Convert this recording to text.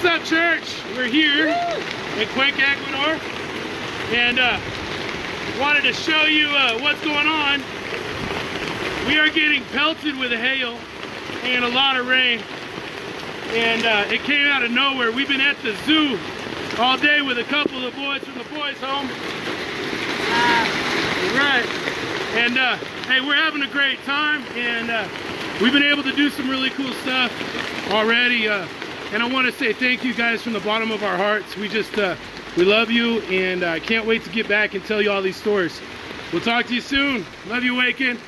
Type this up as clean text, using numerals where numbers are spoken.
What's up, church? We're here in Cuenca, Ecuador, and wanted to show you what's going on. We are getting pelted with hail and a lot of rain, and it came out of nowhere. We've been at the zoo all day with a couple of boys from the boys' home. Right, and hey, we're having a great time, and we've been able to do some really cool stuff already. And I want to say thank you guys from the bottom of our hearts. We just, we love you, and I can't wait to get back and tell you all these stories. We'll talk to you soon. Love you, Waken.